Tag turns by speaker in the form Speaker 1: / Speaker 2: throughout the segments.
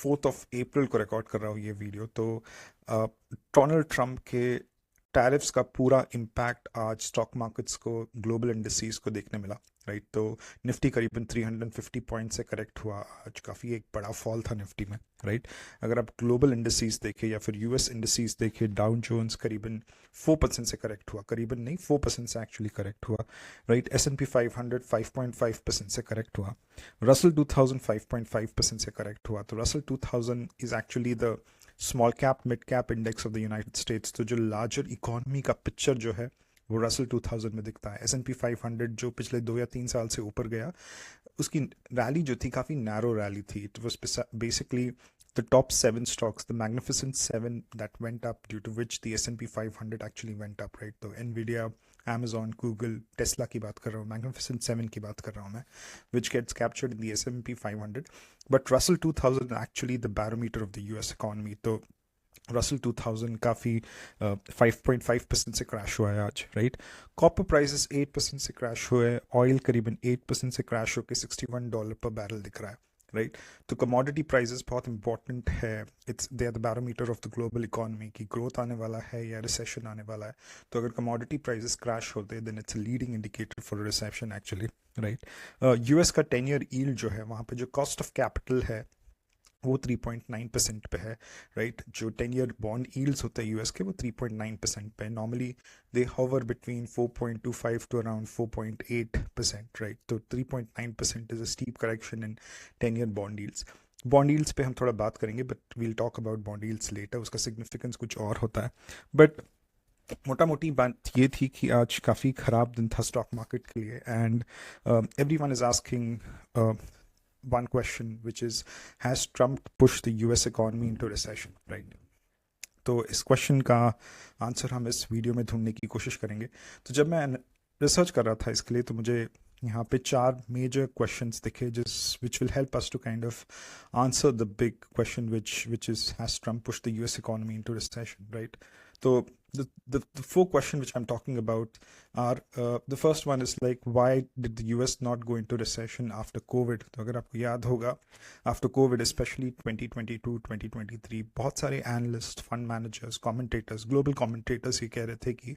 Speaker 1: 4 अप्रैल को रिकॉर्ड कर रहा हूँ ये वीडियो। तो डोनाल्ड ट्रंप के टैरिफ्स का पूरा इम्पैक्ट आज स्टॉक मार्केट्स को, ग्लोबल इंडिसेस को देखने मिला, राइट। तो निफ्टी करीबन 350 पॉइंट से करेक्ट हुआ आज, काफ़ी एक बड़ा फॉल था निफ्टी में, राइट। अगर आप ग्लोबल इंडिसेस देखें या फिर यूएस इंडिसेस देखें, डाउ जोन्स करीबन 4% से करेक्ट हुआ, करीबन नहीं 4% से एक्चुअली करेक्ट हुआ, राइट। S&P 500 5.5% से करेक्ट हुआ, रसल 2000 5.5% से करेक्ट हुआ। तो Russell 2000 is actually the small cap mid cap index of the United States. तो जो लार्जर इकोनॉमी का पिक्चर जो है वो रसल 2000 में दिखता है। S&P 500 जो पिछले 2 या 3 साल से ऊपर गया, उसकी रैली जो थी काफ़ी नैरो रैली थी। It was basically the top 7 stocks, the magnificent 7 that went up, due to which the S&P 500 actually went up, right? तो Nvidia, Amazon, Google, Tesla की बात कर रहा हूँ, magnificent 7 की बात कर रहा हूँ मैं, which gets captured in the S&P 500. But Russell 2000 actually the barometer of the US economy. तो रसल 2000 काफ़ी 5.5% से क्रैश हुआ है आज, राइट। कॉपर प्राइसेस 8% से क्रैश हुए, ऑयल करीबन 8% से क्रैश होकर $61 पर बैरल दिख रहा है, राइट। तो कमोडिटी प्राइसेस बहुत इंपॉर्टेंट है, it's they are the barometer of the global economy की ग्रोथ आने वाला है या रिसेशन आने वाला है। तो अगर कमोडिटी प्राइसेस क्रैश होते हैं then it's a leading indicator for recession actually, right. US का 10 ईयर यील्ड जो है, वहाँ पे जो कॉस्ट ऑफ कैपिटल है वो 3.9% पे है, राइट। जो 10 ईयर बॉन्ड यील्ड्स होते हैं यूएस के वो 3.9% पे। Normally they hover between 4.25 to around 4.8%, right. तो 3.9% is a steep correction in 10 year bond yields पे हम थोड़ा बात करेंगे, but we'll talk about bond yields later, उसका सिग्निफिकेंस कुछ और होता है। बट मोटा मोटी बात ये थी कि आज काफ़ी ख़राब दिन था स्टॉक मार्केट के लिए। And everyone is asking one question, which is, has Trump pushed the US economy into recession, right? तो इस क्वेश्चन का आंसर हम इस वीडियो में ढूंढने की कोशिश करेंगे। तो जब मैं रिसर्च कर रहा था इसके लिए, तो मुझे यहाँ पे 4 मेजर क्वेश्चंस दिखे which will help us to kind of answer the big question, which is, has Trump pushed the US economy into recession, right? So the 4 questions which I'm talking about are, the first one is like, why did the US not go into recession after COVID? तो अगर आपको याद होगा, after COVID, especially 2022 2023, बहुत सारे analyst, fund managers, commentators, global commentators ये कह रहे थे कि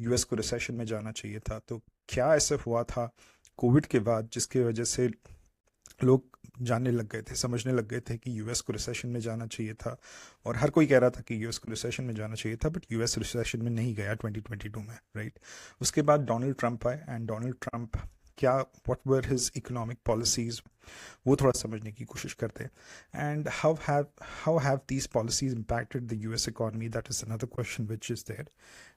Speaker 1: यूएस को रिसेशन में जाना चाहिए था। तो क्या ऐसा हुआ था कोविड के बाद जिसकी वजह से लोग जानने लग गए थे, समझने लग गए थे कि यूएस को रिसेशन में जाना चाहिए था, और हर कोई कह रहा था कि यूएस को रिसेशन में जाना चाहिए था, बट यूएस रिसेशन में नहीं गया 2022 में, राइट। उसके बाद डोनाल्ड ट्रंप आए, एंड डोनाल्ड ट्रंप क्या, what were his economic policies, वो थोड़ा समझने की कोशिश करते हैं। And how have these policies impacted the US economy, that is another question which is there.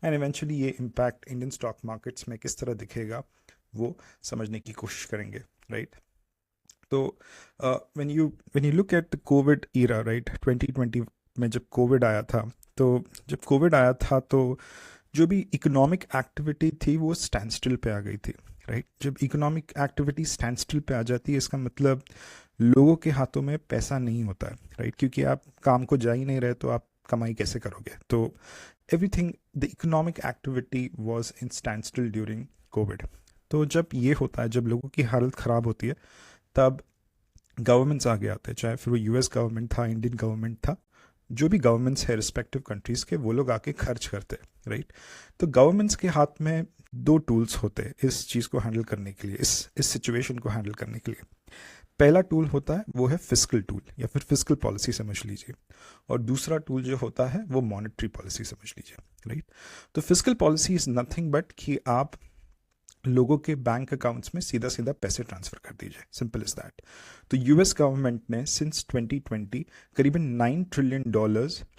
Speaker 1: And eventually ये इम्पैक्ट इंडियन स्टॉक मार्केट्स में किस तरह दिखेगा वो समझने की कोशिश करेंगे, राइट। तो when you look at the Covid era, right, 2020 में जब कोविड आया था, तो जब कोविड आया था तो जो भी इकोनॉमिक एक्टिविटी थी वो स्टैंड स्टिल पे आ गई थी, राइट। जब इकोनॉमिक एक्टिविटी स्टैंड स्टिल पे आ जाती है, इसका मतलब लोगों के हाथों में पैसा नहीं होता है, राइट, क्योंकि आप काम को जा ही नहीं रहे तो आप कमाई कैसे करोगे। तो everything, the economic activity was in stand still during Covid. तो जब ये होता है, जब लोगों की हालत ख़राब होती है, तब गवर्नमेंट्स आगे आते हैं, चाहे फिर वो यूएस गवर्नमेंट था, इंडियन गवर्नमेंट था, जो भी गवर्नमेंट्स है रिस्पेक्टिव कंट्रीज़ के, वो लोग आके खर्च करते हैं, राइट। तो गवर्नमेंट्स के हाथ में 2 टूल्स होते हैं इस चीज़ को हैंडल करने के लिए, इस सिचुएशन को हैंडल करने के लिए। पहला टूल होता है वो है फिस्कल टूल या फिर फिस्कल पॉलिसी समझ लीजिए, और दूसरा टूल जो होता है वो मॉनेटरी पॉलिसी समझ लीजिए, राइट। तो fiscal policy is nothing but कि आप लोगों के बैंक अकाउंट्स में सीधा सीधा पैसे ट्रांसफर कर दीजिए, सिंपल इज दैट। तो यूएस गवर्नमेंट ने सिंस 2020 करीबन $9 ट्रिलियन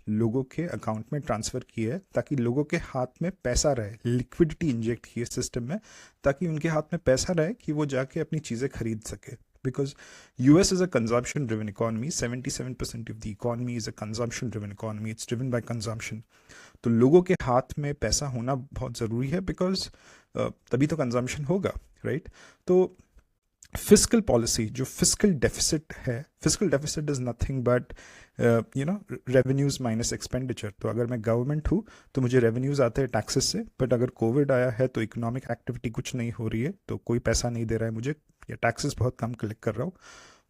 Speaker 1: लोगों के अकाउंट में ट्रांसफर किए हैं, ताकि लोगों के हाथ में पैसा रहे, लिक्विडिटी इंजेक्ट किए सिस्टम में, ताकि उनके हाथ में पैसा रहे कि वो जाके अपनी चीज़ें खरीद सके। Because US is a consumption driven economy, 77% of the economy is a consumption driven economy, it's driven by consumption. तो लोगों के हाथ में पैसा होना बहुत ज़रूरी है, बिकॉज तभी तो कंजम्पशन होगा, राइट। तो फिस्कल पॉलिसी, जो फिस्कल डेफिसिट है, fiscal deficit is nothing but revenues minus expenditure. तो अगर मैं गवर्नमेंट हूँ तो मुझे रेवेन्यूज़ आते हैं टैक्सेस से, बट अगर कोविड आया है तो इकोनॉमिक एक्टिविटी कुछ नहीं हो रही है, तो कोई पैसा नहीं दे रहा है मुझे, या टैक्सेस बहुत कम कलेक्ट कर रहा हूँ,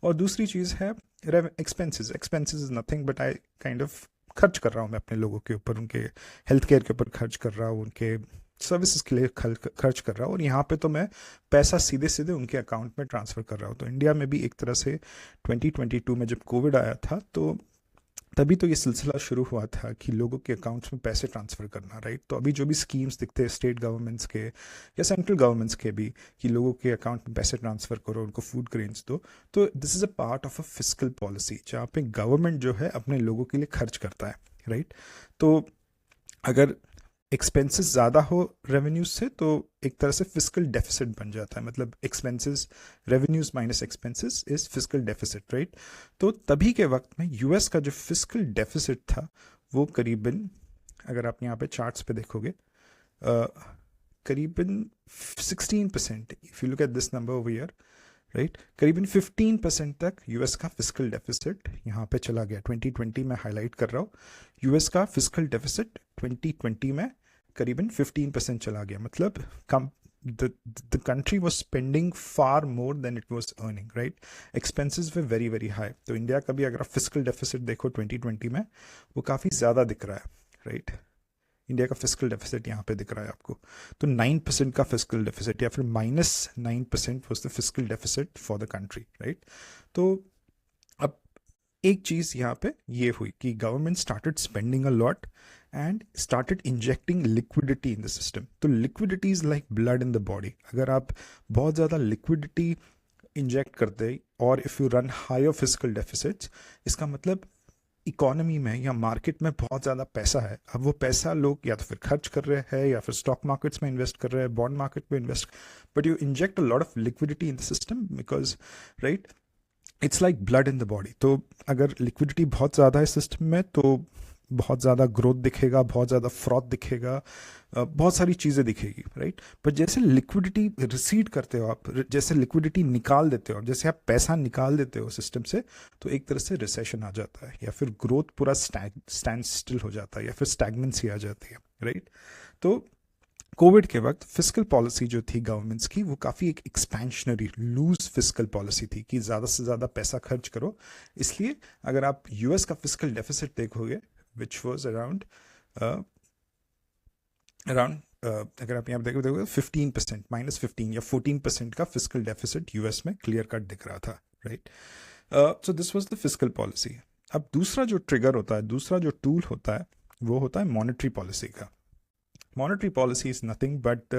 Speaker 1: और दूसरी चीज़ है expenses. Expenses is nothing but I kind of खर्च कर रहा हूँ मैं अपने लोगों के ऊपर, उनके हेल्थ केयर के ऊपर खर्च कर रहा हूँ, उनके सर्विसेज के लिए खर्च कर रहा हूँ, और यहाँ पे तो मैं पैसा सीधे सीधे उनके अकाउंट में ट्रांसफ़र कर रहा हूँ। तो इंडिया में भी एक तरह से 2022 में जब कोविड आया था तो तभी तो ये सिलसिला शुरू हुआ था कि लोगों के अकाउंट्स में पैसे ट्रांसफ़र करना, राइट। तो अभी जो भी स्कीम्स दिखते हैं स्टेट गवर्नमेंट्स के या सेंट्रल गवर्नमेंट्स के भी, कि लोगों के अकाउंट में पैसे ट्रांसफ़र करो, उनको फूड ग्रेन्स दो, तो this is a part of a fiscal policy जहाँ पे गवर्नमेंट जो है अपने लोगों के लिए खर्च करता है, राइट। तो अगर एक्सपेंसेस ज़्यादा हो रेवेन्यूज से तो एक तरह से फिस्कल डेफिसिट बन जाता है, मतलब expenses, revenues minus expenses is fiscal deficit, right. तो तभी के वक्त में यूएस का जो फिस्कल डेफिसिट था वो करीबन, अगर आप यहाँ पे चार्ट्स पे देखोगे, करीबन 16%, if you look at this number over here, right, करीबन 15% तक यूएस का फिस्कल डेफिसिट यहाँ पे चला गया। 2020 में हाईलाइट कर रहा हूँ, यूएस का फिस्कल डेफिसिट 2020 में करीबन 15% चला गया। मतलब कम the country was spending far more than it was earning, right? Expenses were very very high. तो इंडिया का भी अगर आप फिस्कल डेफिसिट देखो 2020 में, वो काफ़ी ज़्यादा दिख रहा है, राइट। इंडिया का फिस्कल डेफिसिट यहाँ पे दिख रहा है आपको, तो 9% का फिस्कल डेफिसिट या फिर -9% was the fiscal deficit for the country, right. तो अब एक चीज़ यहाँ पे ये हुई कि government started spending a lot and started injecting liquidity in the system. तो liquidity is like blood in the body. अगर आप बहुत ज़्यादा लिक्विडिटी इंजेक्ट करते और if you run higher fiscal deficits, इसका मतलब इकोनॉमी में या मार्केट में बहुत ज़्यादा पैसा है। अब वो पैसा लोग या तो फिर खर्च कर रहे हैं या फिर स्टॉक मार्केट्स में इन्वेस्ट कर रहे हैं, बॉन्ड मार्केट में invest, but you inject a lot of liquidity in the system because, right, it's like blood in the body. तो अगर लिक्विडिटी बहुत ज़्यादा है सिस्टम में तो बहुत ज़्यादा ग्रोथ दिखेगा, बहुत ज़्यादा फ्रॉड दिखेगा, बहुत सारी चीज़ें दिखेगी, राइट। पर जैसे लिक्विडिटी रिसीड करते हो आप, जैसे लिक्विडिटी निकाल देते हो, जैसे आप पैसा निकाल देते हो सिस्टम से, तो एक तरह से रिसेशन आ जाता है या फिर ग्रोथ पूरा स्टैंड स्टिल हो जाता है या फिर स्टैग्नेंसी आ जाती है, राइट। तो कोविड के वक्त फिस्कल पॉलिसी जो थी गवर्नमेंट्स की, वो काफ़ी एक एक्सपेंशनरी लूज फिस्कल पॉलिसी थी कि ज़्यादा से ज़्यादा पैसा खर्च करो। इसलिए अगर आप यूएस का फिस्कल डेफिसिट देखोगे विच वॉज अराउंड अगर आप यहाँ पे देखोगे 15%, -15 या 14% का फिस्कल डेफिसिट यूएस में क्लियर कट दिख रहा था, right. So this was the fiscal policy. अब दूसरा जो ट्रिगर होता है, दूसरा जो टूल होता है, वो होता है मॉनेटरी पॉलिसी का। Monetary policy is nothing but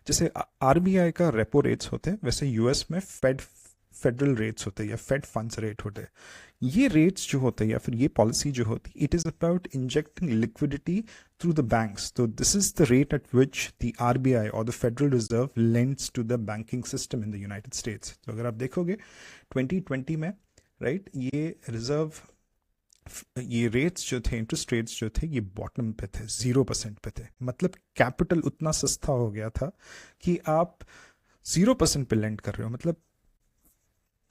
Speaker 1: जैसे आरबीआई का रेपो रेट्स होते हैं, वैसे यूएस में फेडरल रेट्स होते हैं या फेड फंड्स रेट होते हैं। ये रेट्स जो होते हैं या फिर ये पॉलिसी जो होती है, it is about injecting liquidity through the banks. तो this is the rate at which the RBI और the Federal Reserve lends to the banking system in the United States. तो अगर आप देखोगे 2020 में, राइट, ये रेट्स जो थे, इंटरेस्ट रेट्स जो थे, ये बॉटम पे थे, 0% पे थे। मतलब कैपिटल उतना सस्ता हो गया था कि आप 0% पे लेंड कर रहे हो, मतलब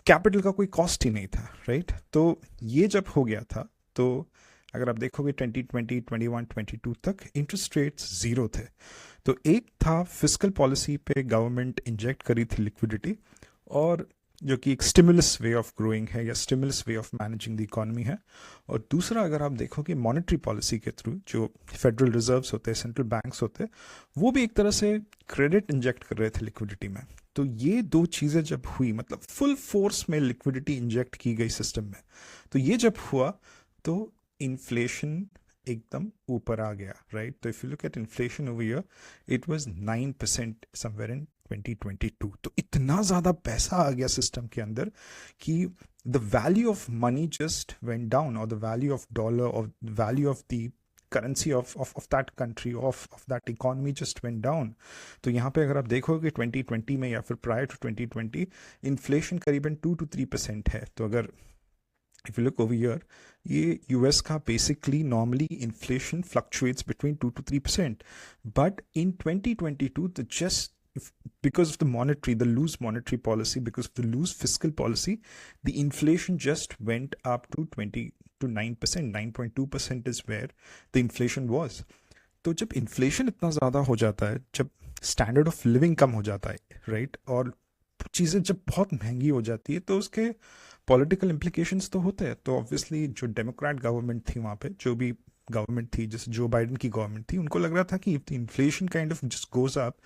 Speaker 1: कैपिटल का कोई कॉस्ट ही नहीं था, राइट। तो ये जब हो गया था तो अगर आप देखोगे 2020, 21, 22 तक इंटरेस्ट रेट्स 0 थे। तो एक था फिस्कल पॉलिसी पे गवर्नमेंट इंजेक्ट करी थी लिक्विडिटी, और जो कि एक स्टिमुलस वे ऑफ ग्रोइंग है या stimulus way of managing the economy है। और दूसरा अगर आप देखोगे मॉनेटरी पॉलिसी के थ्रू जो फेडरल रिजर्व्स होते हैं, सेंट्रल बैंक्स होते हैं, वो भी एक तरह से क्रेडिट इंजेक्ट कर रहे थे लिक्विडिटी में। तो ये दो चीज़ें जब हुई, मतलब फुल फोर्स में लिक्विडिटी इंजेक्ट की गई सिस्टम में, तो ये जब हुआ तो इन्फ्लेशन एकदम ऊपर आ गया, राइट। तो if you look eight inflation over year, it was 9% somewhere in 2022। तो इतना ज़्यादा पैसा आ गया सिस्टम के अंदर कि the value of money just went down, और द वैल्यू ऑफ डॉलर और value of the currency of that country, of that economy just went down. तो यहाँ पे अगर आप देखोगे 2020 में या फिर प्रायर टू 2020 इन्फ्लेशन करीबन 2 to 3% है। तो अगर if you look over here, ये यूएस का basically normally inflation fluctuates between 2 to 3%, but in 2022 the just because of the loose monetary policy, because of the loose fiscal policy, the inflation just went up to 9%. 9.2% is where the inflation was. तो जब inflation इतना ज़्यादा हो जाता है, जब standard of living कम हो जाता है, राइट, और चीज़ें जब बहुत महंगी हो जाती है तो उसके पॉलिटिकल इम्प्लीकेशंस तो होते हैं। तो ऑब्वियसली जो डेमोक्रेट गवर्नमेंट थी वहाँ पे, जो भी गवर्नमेंट थी, जैसे जो बाइडन की गवर्नमेंट थी, उनको लग रहा था कि if the inflation kind of just goes up,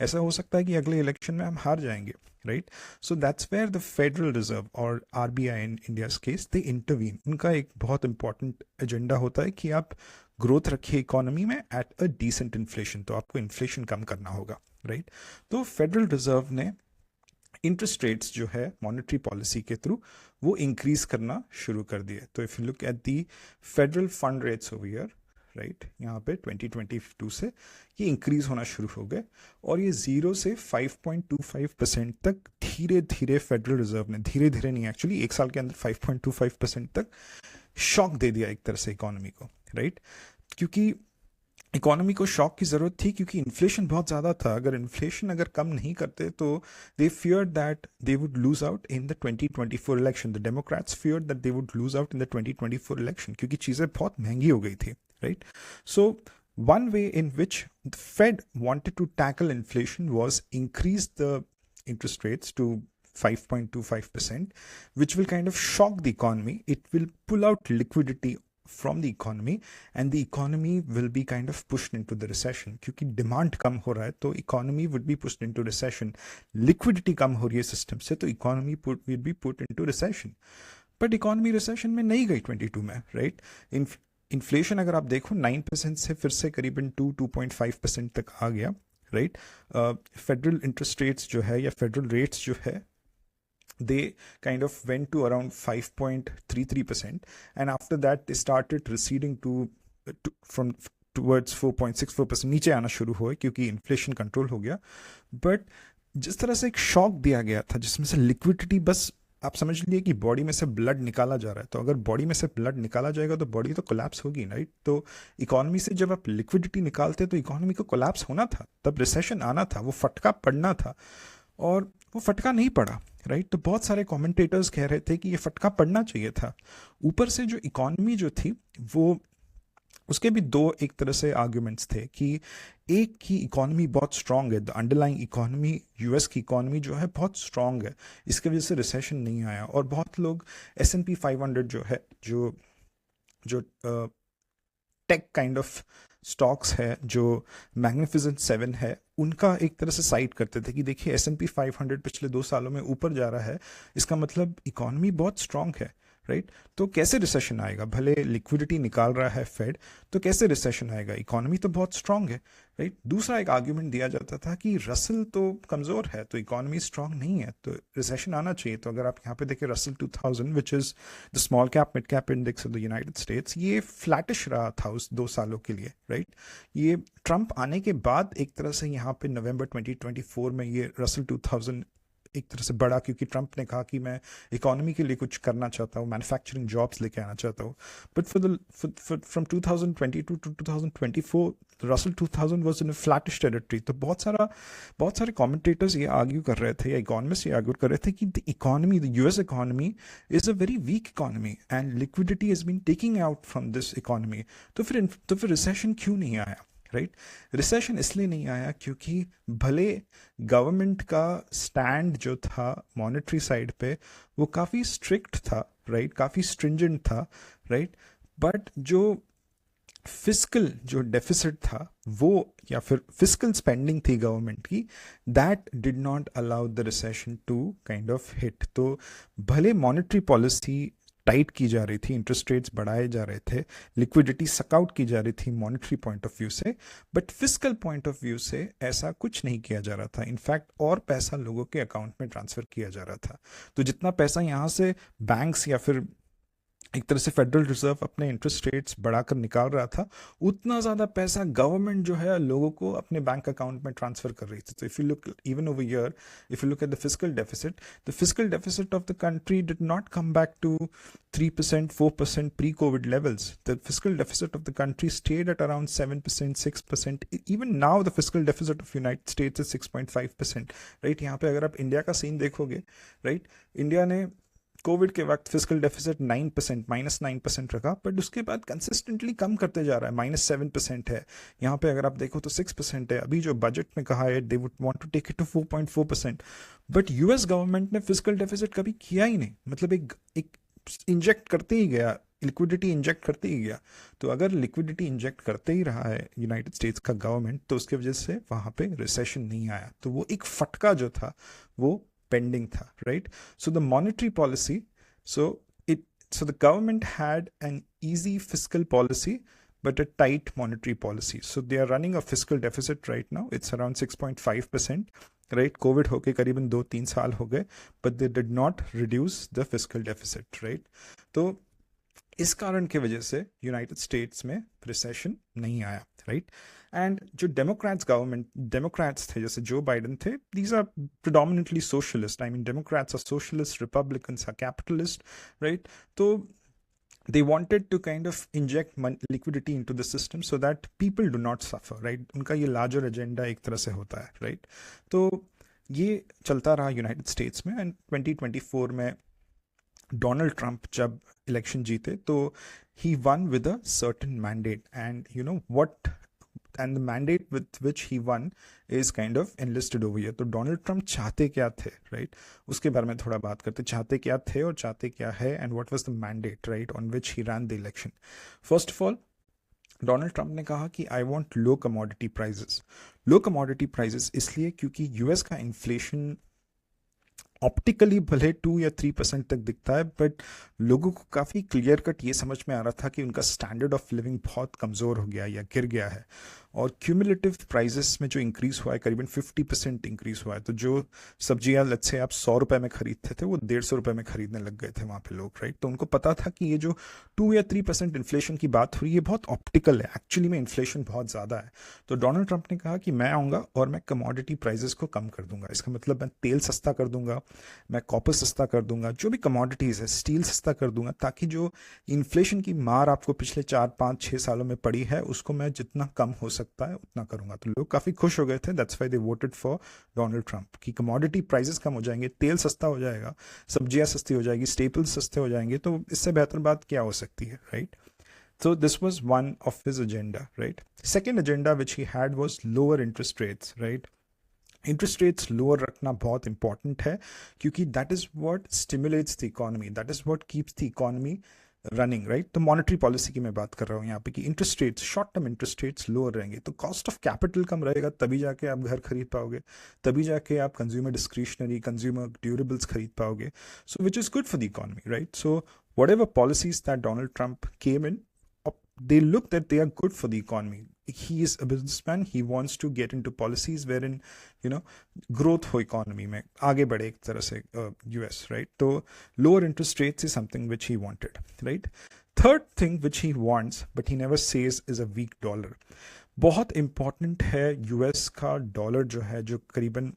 Speaker 1: ऐसा हो सकता है कि अगले इलेक्शन में हम हार जाएंगे, right? So that's where the Federal Reserve और RBI in India's case they intervene. उनका एक बहुत इंपॉर्टेंट एजेंडा होता है कि आप ग्रोथ रखिए इकोनॉमी में एट अ डिसेंट इन्फ्लेशन, तो आपको इन्फ्लेशन कम करना होगा, राइट? तो फेडरल रिजर्व ने इंटरेस्ट रेट्स जो है मॉनेटरी पॉलिसी के थ्रू वो इंक्रीज करना शुरू कर दिए। तो if you look at the federal fund rates over year, right, यहाँ पे 2022 से ये इंक्रीज होना शुरू हो गए और ये 0 से 5.25% तक धीरे धीरे फेडरल रिजर्व ने, धीरे धीरे नहीं एक्चुअली एक साल के अंदर 5.25% तक शॉक दे दिया एक तरह से इकोनॉमी को, राइट? क्योंकि इकोनॉमी को शॉक की ज़रूरत थी, क्योंकि इन्फ्लेशन बहुत ज़्यादा था। अगर इन्फ्लेशन अगर कम नहीं करते तो they feared that they would lose out in the 2024 election. The Democrats feared that they would lose out in the 2024 election, क्योंकि चीज़ें बहुत महंगी हो गई थी, right? So one way in which the Fed wanted to tackle inflation was increase the interest rates to 5.25%, which will kind of shock the economy. It will pull out liquidity from the economy and the economy will be kind of pushed into the recession. क्योंकि demand कम हो रहा है तो economy would be pushed into recession. Liquidity कम हो रही है सिस्टम से तो economy will be put into recession. But economy recession में नहीं गई 22 में, राइट? इन्फ्लेशन अगर आप देखो 9% से फिर से करीबन 2.5% तक आ गया, राइट? फेडरल इंटरेस्ट रेट्स जो है या फेडरल रेट्स जो है they kind of went to around 5.33% and after that they started receding from towards 4.64%, नीचे आना शुरू हुए क्योंकि इन्फ्लेशन कंट्रोल हो गया। बट जिस तरह से एक शॉक दिया गया था जिसमें से लिक्विडिटी, बस आप समझ लिए कि बॉडी में से ब्लड निकाला जा रहा है, तो अगर बॉडी में से ब्लड निकाला जाएगा तो बॉडी तो कोलैप्स होगी, राइट? तो इकोनॉमी से जब आप लिक्विडिटी निकालते तो इकोनॉमी को कोलैप्स होना था, तब रिसेशन आना था, वो फटका पड़ना था और वो फटका नहीं पड़ा, राइट? तो बहुत सारे कमेंटेटर्स कह रहे थे कि ये फटका पड़ना चाहिए था। ऊपर से जो इकोनॉमी जो थी वो, उसके भी दो एक तरह से आर्ग्यूमेंट्स थे कि एक की इकोनॉमी बहुत स्ट्रांग है, द अंडरलाइंग इकोनॉमी यूएस की इकोनॉमी जो है बहुत स्ट्रांग है, इसकी वजह से रिसेशन नहीं आया। और बहुत लोग S&P 500 जो है, जो जो टेक काइंड ऑफ स्टॉक्स है, जो मैग्निफिसेंट 7 है, उनका एक तरह से साइड करते थे कि देखिए S&P 500 पिछले 2 सालों में ऊपर जा रहा है, इसका मतलब इकोनॉमी बहुत स्ट्रांग है, राइट? तो कैसे रिसेशन आएगा? भले लिक्विडिटी निकाल रहा है फेड, तो कैसे रिसेशन आएगा? इकोनॉमी तो बहुत स्ट्रांग है, राइट? दूसरा एक आर्ग्यूमेंट दिया जाता था कि रसल तो कमज़ोर है तो इकोनॉमी स्ट्रांग नहीं है, तो रिसेशन आना चाहिए। तो अगर आप यहाँ पे देखें Russell 2000 which is the small cap mid cap index of the United states, ये फ्लैटिश रहा था उस 2 सालों के लिए, राइट? ये ट्रंप आने के बाद एक तरह से यहाँ पे नवंबर 2024 में ये रसल 2000 एक तरह से बढ़ा, क्योंकि ट्रंप ने कहा कि मैं इकोनॉमी के लिए कुछ करना चाहता हूँ, मैन्युफैक्चरिंग जॉब्स लेके आना चाहता हूँ। But from 2022 to 2024 Russell 2000 was in flattish territory. तो बहुत सारे कमेंटेटर्स ये आर्ग्यू कर रहे थे या इकोनॉमिस्ट ये आर्ग्यू कर रहे थे कि the economy, the US economy is a very weak economy and liquidity has been taking out from this economy. तो फिर रिसेशन क्यों नहीं आया, राइट? रिसेशन इसलिए नहीं आया क्योंकि भले गवर्नमेंट का स्टैंड जो था मॉनेटरी साइड पे वो काफ़ी स्ट्रिक्ट था, राइट? काफ़ी स्ट्रिंजेंट था, राइट? बट जो फिस्कल जो डेफिसिट था वो, या फिर फिस्कल स्पेंडिंग थी गवर्नमेंट की, that did not allow the recession to kind of hit. तो भले मॉनेटरी पॉलिसी टाइट की जा रही थी, इंटरेस्ट रेट्स बढ़ाए जा रहे थे, लिक्विडिटी सकआउट की जा रही थी मॉनेटरी पॉइंट ऑफ व्यू से, but fiscal point of view से ऐसा कुछ नहीं किया जा रहा था। इनफैक्ट और पैसा लोगों के अकाउंट में ट्रांसफ़र किया जा रहा था। तो जितना पैसा यहाँ से बैंक्स या फिर एक तरह से फेडरल रिजर्व अपने इंटरेस्ट रेट्स बढ़ाकर निकाल रहा था, उतना ज़्यादा पैसा गवर्नमेंट जो है लोगों को अपने बैंक अकाउंट में ट्रांसफ़र कर रही थी। तो if you look even over year, if you look at the physical deficit of the country did not come back to 3%, 4% pre-COVID levels. The fiscal deficit of the country stayed at around 7%, 6%. Even now, the fiscal deficit of United States is 6.5%. Right? यहाँ पे अगर आप India का scene देखोगे, right? India ने Covid के वक्त physical deficit 9% -9% रखा, बट उसके बाद कंसिस्टेंटली कम करते जा रहा है, -7% है। यहाँ पे अगर आप देखो तो 6% है। अभी जो बजट में कहा है they would want to take it to 4.4%, but US government ने फिजिकल डेफिसिट कभी किया ही नहीं, मतलब एक इंजेक्ट करते ही गया, लिक्विडिटी इंजेक्ट करते ही गया। तो अगर लिक्विडिटी इंजेक्ट करते ही रहा है यूनाइटेड स्टेट्स का गवर्नमेंट, तो उसकी वजह से वहाँ पे रिसेशन नहीं आया। तो वो एक फटका जो था वो पेंडिंग था, right? So the monetary policy, so the government had an easy fiscal policy but a tight monetary policy. So they are running a fiscal deficit right now. It's around 6.5%, right? COVID होके करीबन 2-3 साल हो गए, but they did not reduce the fiscal deficit, right? तो इस कारण की वजह से यूनाइटेड स्टेट्स में रिसेशन नहीं आया, राइट? एंड जो डेमोक्रेट्स थे, जैसे जो बाइडेन थे, these are predominantly socialist. I mean Democrats are socialist, Republicans are capitalist, right? तो they wanted to kind of inject liquidity into the system so that people do not suffer, right? उनका ये larger agenda एक तरह से होता है, right? तो ये चलता रहा यूनाइटेड स्टेट्स में, एंड 2024 में डोनाल्ड ट्रंप जब इलेक्शन जीते तो he won with a certain mandate, and you know what, and the mandate with which he won is kind of enlisted over here. तो डोनाल्ड ट्रंप चाहते क्या थे, right? उसके बारे में थोड़ा बात करते, चाहते क्या थे और चाहते क्या है, and what was the mandate, right, on which he ran the election. First of all, Donald Trump ने कहा कि I want low commodity prices. Low commodity prices इसलिए क्योंकि यूएस का इन्फ्लेशन ऑप्टिकली भले 2 या 3% तक दिखता है, बट लोगों को काफ़ी क्लियर कट ये समझ में आ रहा था कि उनका स्टैंडर्ड ऑफ लिविंग बहुत कमज़ोर हो गया या गिर गया है। और क्यूमुलेटिव प्राइजेस में जो इंक्रीज़ हुआ है, करीबन 50% इंक्रीज़ हुआ है। तो जो सब्जियां लेट्स से आप 100 रुपये में खरीदते थे, वो 150 रुपये में खरीदने लग गए थे वहाँ पे लोग, राइट? तो उनको पता था कि ये जो 2 या 3% इन्फ्लेशन की बात हुई, ये बहुत ऑप्टिकल है, एक्चुअली में इन्फ्लेशन बहुत ज़्यादा है। तो डोनाल्ड ट्रंप ने कहा कि मैं आऊँगा और मैं कमोडिटी प्राइजेस को कम कर दूंगा। इसका मतलब मैं तेल सस्ता कर दूंगा, मैं कॉपर सस्ता कर दूंगा, जो भी कमोडिटीज़ है, स्टील सस्ता कर दूंगा, ताकि जो इन्फ्लेशन की मार आपको पिछले 4-5-6 सालों में पड़ी है, उसको मैं जितना कम हो सकता है उतना करूंगा। तो लोग काफ़ी खुश हो गए थे, that's why they voted for Donald Trump, कि कमोडिटी प्राइसेस कम हो जाएंगे, तेल सस्ता हो जाएगा, सब्जियां सस्ती हो जाएगी, स्टेपल्स सस्ते हो जाएंगे, तो इससे बेहतर बात क्या हो सकती है, right? So this was one of his agenda, right? Second agenda which he had was lower interest rates, right? Interest rates lower रखना बहुत इंपॉर्टेंट है, क्योंकि that is what stimulates the economy, that is what keeps the economy running, right? तो monetary policy की मैं बात कर रहा हूँ यहाँ पे कि interest rates, short term interest rates lower रहेंगे, तो कॉस्ट ऑफ कैपिटल कम रहेगा, तभी जाके आप घर खरीद पाओगे, तभी जाके आप कंज्यूमर डिस्क्रिशनरी, कंज्यूमर ड्यूरेबल्स खरीद पाओगे, so which is good for the economy, right? So whatever policies that Donald Trump came in, they look that they are good for the economy. He is a businessman, he wants to get into policies wherein, you know, growth हो economy में आगे बढ़े एक तरह से US, right? तो lower interest rates is something which he wanted, right? Third thing which he wants but he never says is a weak dollar. बहुत important है US का डॉलर जो है, जो करीबन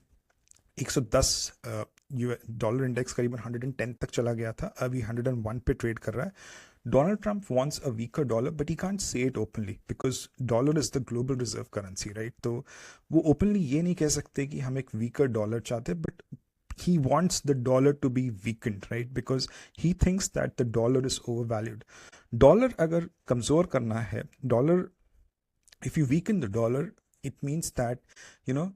Speaker 1: 110 डॉलर इंडेक्स करीबन 110 तक चला गया था, अभी 101 पे ट्रेड कर रहा है। Donald Trump wants a weaker dollar, but he can't say it openly because dollar is the global reserve currency, right? तो वो openly ये नहीं कह सकते कि हम एक weaker dollar चाहते, but he wants the dollar to be weakened, right? Because he thinks that the dollar is overvalued. Dollar अगर कमज़ोर करना है, dollar, if you weaken the dollar, it means that, you know,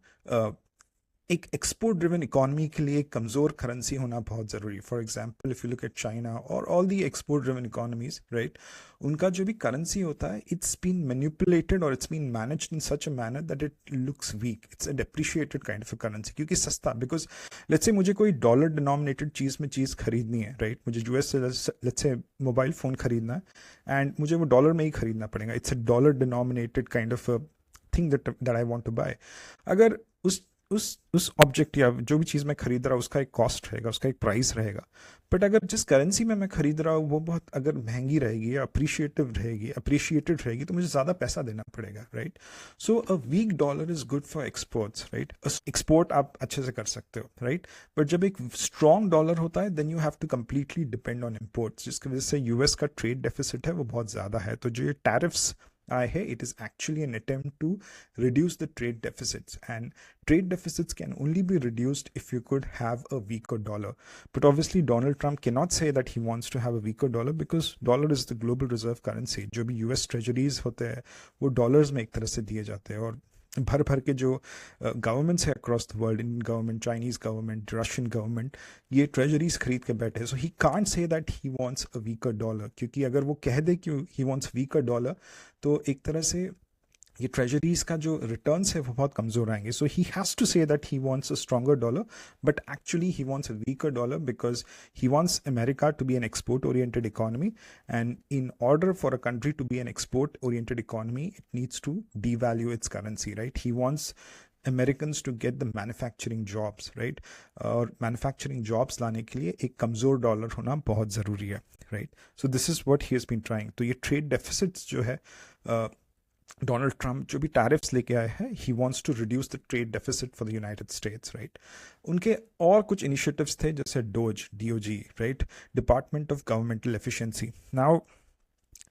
Speaker 1: एक export driven economy के लिए कमज़ोर currency होना बहुत ज़रूरी है। For example, if you look at China और all the export driven economies, right, उनका जो भी करेंसी होता है, इट्स बीन मैनिपुलेटेड और it's been managed in such a manner that it looks weak, it's a depreciated kind of a currency, क्योंकि सस्ता, because let's say मुझे कोई डॉलर डिनोमिनेटेड चीज़ में चीज़ खरीदनी है, राइट? मुझे यूएस से लेट्स से मोबाइल फ़ोन खरीदना है एंड मुझे वो डॉलर में ही खरीदना पड़ेगा, it's a dollar denominated kind of a thing that I want to buy. अगर उस ऑब्जेक्ट या जो भी चीज़ मैं खरीद रहा हूँ उसका एक कॉस्ट रहेगा, उसका एक प्राइस रहेगा, बट अगर जिस करेंसी में मैं खरीद रहा हूँ वो बहुत अगर महंगी रहेगी या अप्रिशिएटेड रहेगी तो मुझे ज़्यादा पैसा देना पड़ेगा, right? So a weak dollar is good for exports, right? Export आप अच्छे से कर सकते हो, राइट? बट जब एक स्ट्रॉन्ग डॉलर होता है then you have to completely depend on imports, जिसकी वजह से यूएस का ट्रेड डेफिसिट है वो बहुत ज़्यादा है। तो जो ये टैरिफ्स आए हैं, it is actually an attempt to reduce the trade deficits, and trade deficits can only be reduced if you could have a weaker dollar. But obviously Donald Trump cannot say that he wants to have a weaker dollar, because dollar is the global reserve currency. जो भी US treasuries होते हैं वो dollars में एक तरह से दिए जाते हैं, और भर भर के जो गवर्नमेंट्स है across the world, Indian government, Chinese government, Russian government, ये ट्रेजरीज खरीद के बैठे हैं. So he can't say that he wants a weaker dollar, क्योंकि अगर वो कह दे कि ही वांट्स वीकर डॉलर, तो एक तरह से ये ट्रेजरीज का जो रिटर्न्स है वो बहुत कमज़ोर आएंगे. So he has to say that he wants a stronger dollar, but actually he wants a weaker dollar because he wants America to be an export oriented economy, and in order for a country to be an export oriented economy it needs to devalue its currency, right? He wants Americans to get the manufacturing jobs, right? और manufacturing jobs लाने के लिए एक कमज़ोर dollar होना बहुत ज़रूरी है, right? So this is what he has been trying. तो ये trade deficits जो है डोनाल्ड ट्रम्प जो भी टैरिफ्स लेके आए हैं, he wants to reduce the trade deficit for the United States, right? उनके और कुछ इनिशिएटिव्स थे जैसे DOGE, right? Department of governmental efficiency. Now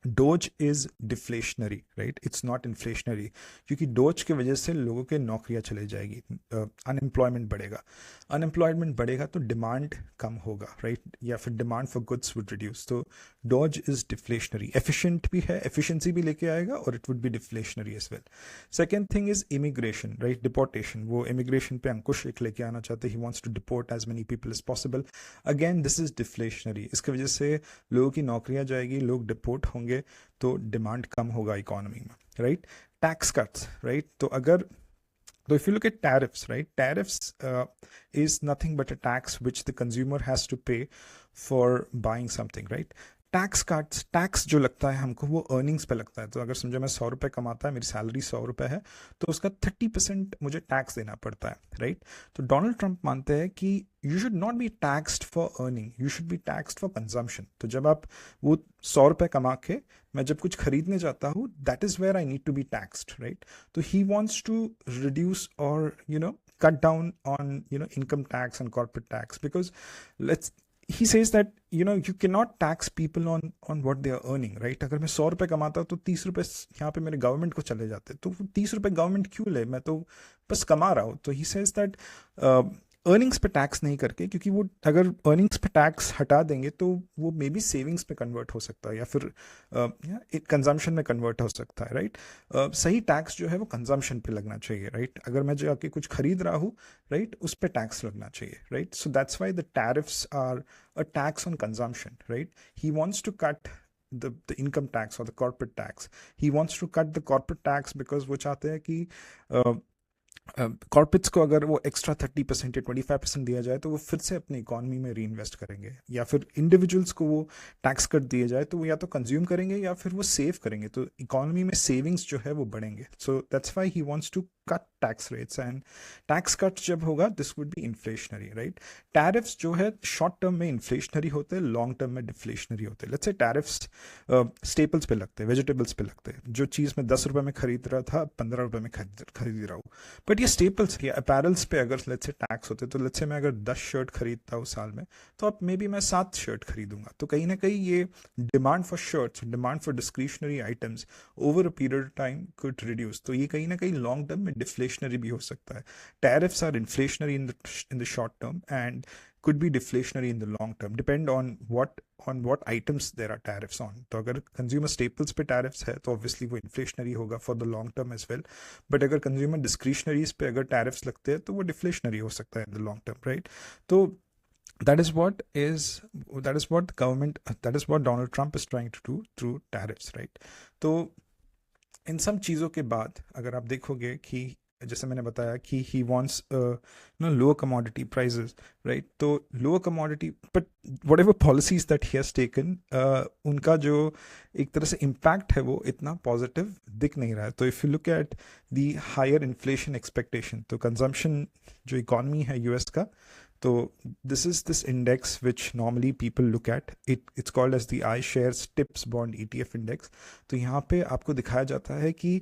Speaker 1: DOGE is deflationary, right? It's not inflationary, क्योंकि डोज की वजह से लोगों के नौकरियां चले जाएगी, अनएम्प्लॉयमेंट बढ़ेगा. अनएम्प्लॉयमेंट बढ़ेगा तो डिमांड कम होगा, राइट? या फिर demand for goods would reduce. तो डोज इज डिफ्लेशनरी. एफिशिएंट भी है, एफिशिएंसी भी लेके आएगा, और it would be deflationary as well. Second thing is immigration, right? Deportation. वो इमिग्रेशन पे अंकुश एक लेके आना चाहते हैं. He wants to deport as many people as possible. Again this is deflationary. इसकी वजह से लोगों की नौकरियां जाएगी, लोग डिपोर्ट होंगे, तो डिमांड कम होगा इकोनॉमी में, राइट? Tax cuts, right? तो if you look at tariffs, right? Tariffs is nothing but a tax which the consumer has to pay for buying something, right? Tax cuts, tax जो लगता है हमको वो earnings पे लगता है. तो अगर समझो मैं 100 रुपये कमाता है, मेरी सैलरी 100 रुपये है, तो उसका 30% मुझे टैक्स देना पड़ता है, राइट? तो डोनाल्ड ट्रंप मानते हैं कि you should not be taxed for earning, you should be taxed for consumption. तो जब आप वो 100 रुपये कमा के मैं जब कुछ खरीदने जाता हूँ, that is where I need to be taxed, right? तो ही वॉन्ट्स टू रिड्यूस और cut down on income tax and corporate tax, because he says that you cannot tax people on what they are earning, right? अगर मैं 100 रुपये कमाता हूँ तो 30 रुपये यहाँ पे मेरे गवर्नमेंट को चले जाते, तो 30 रुपये गवर्नमेंट क्यों ले, मैं तो बस कमा रहा हूँ. तो ही सेज दैट अर्निंग्स पे टैक्स नहीं करके, क्योंकि वो अगर अर्निंग्स पे टैक्स हटा देंगे तो वो मे बी सेविंग्स पे कन्वर्ट हो सकता है, या फिर कंजम्पशन में कन्वर्ट हो सकता है, राइट? सही टैक्स जो है वो कंजम्पशन पे लगना चाहिए, राइट? अगर मैं जाके कुछ खरीद रहा हूँ, राइट, उस पर टैक्स लगना चाहिए, right? So that's why the tariffs are a tax on consumption, right? He wants to cut the income tax or the corporate tax. He wants to cut the corporate tax because वो चाहते हैं कि corporates को अगर वो extra 30% या 25% दिया जाए तो वो फिर से अपनी इकॉनमी में री इन्वेस्ट करेंगे, या फिर इंडिविजुअल्स को वो टैक्स कट दिए जाए तो वो या तो कंज्यूम करेंगे या फिर वो सेव करेंगे, तो इकॉनमी में सेविंग्स जो है वो बढ़ेंगे. So that's why he wants to cut tax rates, and tax cut जब होगा this would be inflationary, right? Tariffs जो है शॉर्ट टर्म में इन्फ्लेशनरी होते हैं, लॉन्ग टर्म में डिफ्लेशनरी होते हैं. लेट्स से टैरिफ्स स्टेपल्स पे लगते हैं, वेजिटेबल्स पे लगते हैं. जो चीज़ मैं 10 रुपये में खरीद रहा था 15 रुपये में खरीद रहा हूँ. बट ये स्टेपल्स या अपैरल्स पे अगर लेट्स से टैक्स होते, तो लेट्स से मैं अगर 10 शर्ट खरीदता हूँ साल में, तो अब मे बी मैं 7 शर्ट खरीदूंगा. तो कहीं ना कहीं ये demand for shirts, demand for discretionary items over a period of time could reduce. तो ये कहीं ना कहीं लॉन्ग टर्म में डिफ्लेशनरी भी हो सकता है. Tariffs are inflationary in the short term and could be deflationary in the long term, depend on what items there are tariffs on. तो अगर consumer staples पे tariffs है तो obviously वो inflationary होगा for the long term as well, but अगर consumer discretionaries पे अगर tariffs लगते हैं तो वो deflationary हो सकता है in the long term, right? तो that is what Donald Trump is trying to do through tariffs, right? तो इन सब चीज़ों के बाद अगर आप देखोगे कि जैसे मैंने बताया कि he wants lower commodity prices, right? तो lower commodity, but whatever policies that he has taken, उनका जो एक तरह से इम्पैक्ट है वो इतना पॉजिटिव दिख नहीं रहा है. तो if you look at the higher inflation expectation, तो कंजम्पशन जो इकॉनमी है यूएस का तो this is this index which normally people look at. It's called as the iShares TIPS Bond ETF Index. तो यहाँ पे आपको दिखाया जाता है कि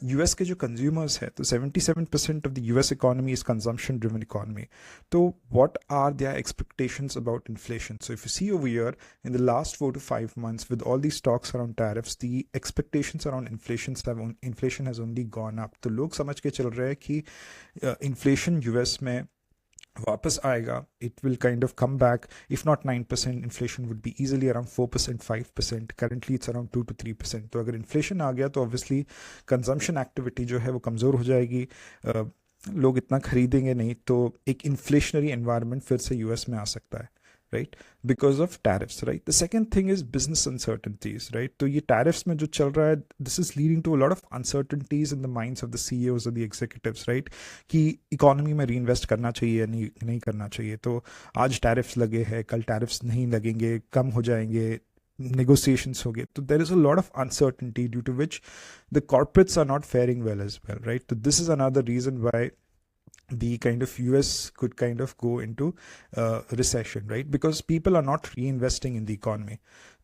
Speaker 1: यूएस के जो कंज्यूमर्स है, तो 77% of the US economy is consumption driven economy. तो what are their expectations about inflation? So if you see over here in the last 4 to 5 months, with all these talks around tariffs, the expectations around inflation has only gone up. तो लोग समझ के चल रहे हैं कि inflation US में वापस आएगा. It will kind of come back. If not 9%, inflation would be easily around 4%, 5%. Currently it's around 2 to 3%. तो अगर इन्फ्लेशन आ गया तो ऑब्वियसली कंजम्पशन एक्टिविटी जो है वो कमज़ोर हो जाएगी. लोग इतना खरीदेंगे नहीं, तो एक इन्फ्लेशनरी एनवायरनमेंट फिर से यूएस में आ सकता है, right, because of tariffs, right? The second thing is business uncertainties, right? तो ये tariffs में जो चल रहा है, this is leading to a lot of uncertainties in the minds of the CEOs or the executives, right? कि economy में reinvest करना चाहिए या नहीं करना चाहिए. तो आज tariffs लगे हैं, कल tariffs नहीं लगेंगे, कम हो जाएंगे, negotiations हो गए. तो there is a lot of uncertainty due to which the corporates are not faring well as well, right? So this is another reason why the kind of US could kind of go into recession, right? Because people are not reinvesting in the economy.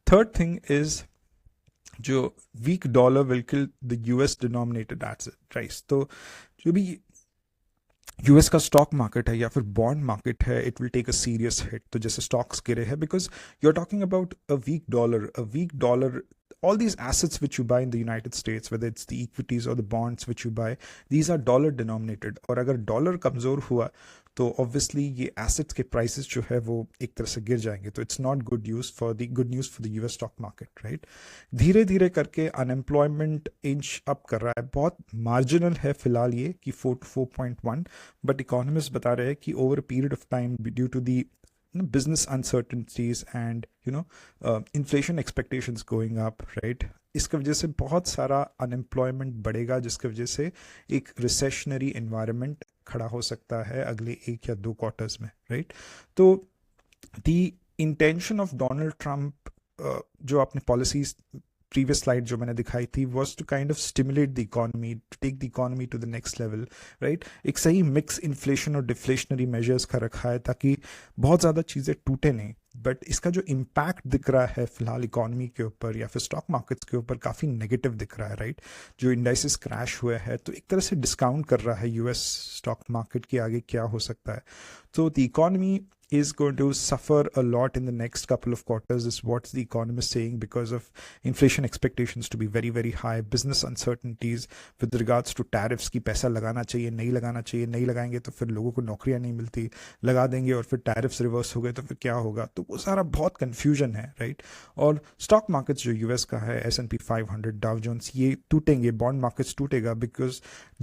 Speaker 1: Third thing is जो weak dollar will kill the US denominated asset price. तो जो भी US का stock market है या फिर bond market है, it will take a serious hit. तो जैसे स्टॉक्स गिरे हैं, because you are talking about a weak dollar. All these assets which you buy in the United States, whether it's the equities or the bonds which you buy, these are dollar denominated. और अगर dollar कमज़ोर हुआ तो obviously ये assets के prices जो है वो एक तरह से गिर जाएंगे. तो it's not good news for the US stock market, right? धीरे धीरे करके अनएम्प्लॉयमेंट इंच अप कर रहा है. बहुत मार्जिनल है फिलहाल ये कि 4 to 4.1, बट इकोनॉमिस्ट बता रहे हैं कि over a period of time due to the business uncertainties and inflation expectations going up, right? इसके वजह से बहुत सारा अनएम्प्लॉयमेंट बढ़ेगा, जिसकी वजह से एक रिसेशनरी एनवायरनमेंट खड़ा हो सकता है अगले 1 या 2 क्वार्टर्स में, राइट? तो the intention of Donald Trump, जो आपने पॉलिसीज previous slide जो मैंने दिखाई थी, was to kind of stimulate the economy, to take the economy to the next level, right? एक सही मिक्स इन्फ्लेशन और डिफ्लेशनरी मेजर्स का रखा है ताकि बहुत ज़्यादा चीज़ें टूटे नहीं. बट इसका जो इम्पैक्ट दिख रहा है फिलहाल इकोनॉमी के ऊपर या फिर स्टॉक मार्केट्स के ऊपर काफ़ी नेगेटिव दिख रहा है, राइट? जो इंडाइसेस क्रैश हुए हैं, तो एक तरह से डिस्काउंट कर रहा है यूएस स्टॉक मार्केट के आगे क्या हो सकता है. तो the economy is going to suffer a lot in the next couple of quarters, is what the economists saying, because of inflation expectations to be very very high, business uncertainties with regards to tariffs की पैसा लगाना चाहिए नहीं लगाना चाहिए, नहीं लगाएंगे तो फिर लोगों को नौकरियां नहीं मिलती, लगा देंगे और फिर टैरिफ्स रिवर्स हो गए तो फिर क्या होगा. तो वो सारा बहुत कन्फ्यूजन है, राइट? और स्टॉक मार्केट्स जो यूएस का है, S&P 500, डाउ जोन्स, ये टूटेंगे, बॉन्ड मार्केट्स टूटेगा, because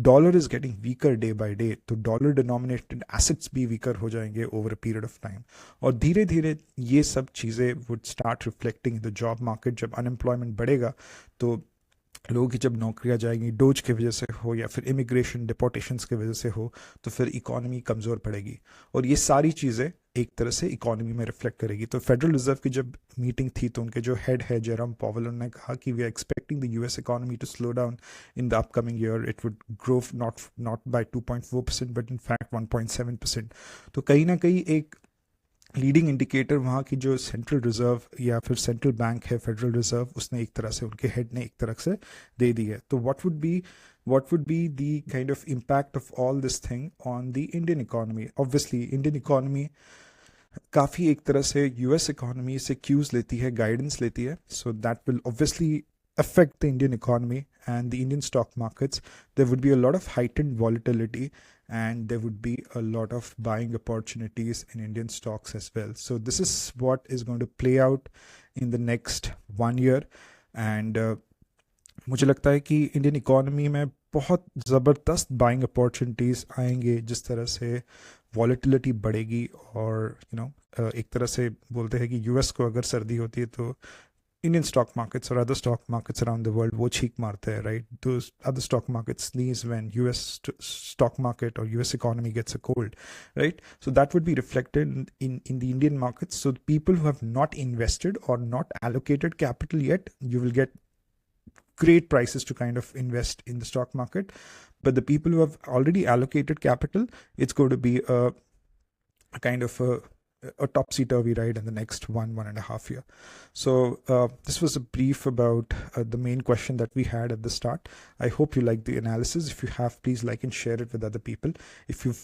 Speaker 1: dollar is getting weaker day by day. तो डॉलर डिनोमिनेटेड एसेट्स भी वीकर हो जाएंगे over a period of time. और धीरे धीरे ये सब चीज़ें would start reflecting in the job market. जब अनएम्प्लॉयमेंट बढ़ेगा तो लोगों की जब नौकरियां जाएंगी, डोज की वजह से हो या फिर इमिग्रेशन डिपोर्टेशंस की वजह से हो, तो फिर इकोनॉमी कमज़ोर पड़ेगी. और ये सारी चीज़ें एक तरह से इकोनॉमी में रिफ्लेक्ट करेगी. तो फेडरल रिजर्व की जब मीटिंग थी तो उनके जो हेड है जेरोम पावेल, उन्होंने कहा कि we are expecting the US economy to slow down in the upcoming year. It would grow not by 2.4% but in fact 1.7%. तो कहीं ना कहीं एक लीडिंग इंडिकेटर वहाँ की जो सेंट्रल रिजर्व या फिर सेंट्रल बैंक है, फेडरल रिजर्व, उसने एक तरह से, उनके हेड ने एक तरह से दे दी है. तो what would be the kind of impact of all this thing on the Indian economy? Obviously Indian economy काफ़ी एक तरह से यूएस इकोनॉमी से क्यूज लेती है, गाइडेंस लेती है. So that will obviously affect the Indian economy and the Indian stock markets. There would be a lot of heightened volatility and there would be a lot of buying opportunities in Indian stocks as well. So this is what is going to play out in the next 1 year. And मुझे लगता है कि Indian economy में बहुत ज़बरदस्त buying opportunities आएंगे जिस तरह से वॉलेटिलिटी बढ़ेगी. और एक तरह से बोलते हैं कि यूएस को अगर सर्दी होती है तो Indian stock markets or other stock markets around the world वो छींक मारते हैं, right? Those other stock markets sneeze when US stock market or US economy gets a cold, right? So that would be reflected in the Indian markets. So the people who have not invested or not allocated capital yet, you will get great prices to kind of invest in the stock market. But the people who have already allocated capital, it's going to be a kind of a topsy-turvy ride in the next 1.5 year. So this was a brief about the main question that we had at the start. I hope you liked the analysis. If you have, please like and share it with other people. If you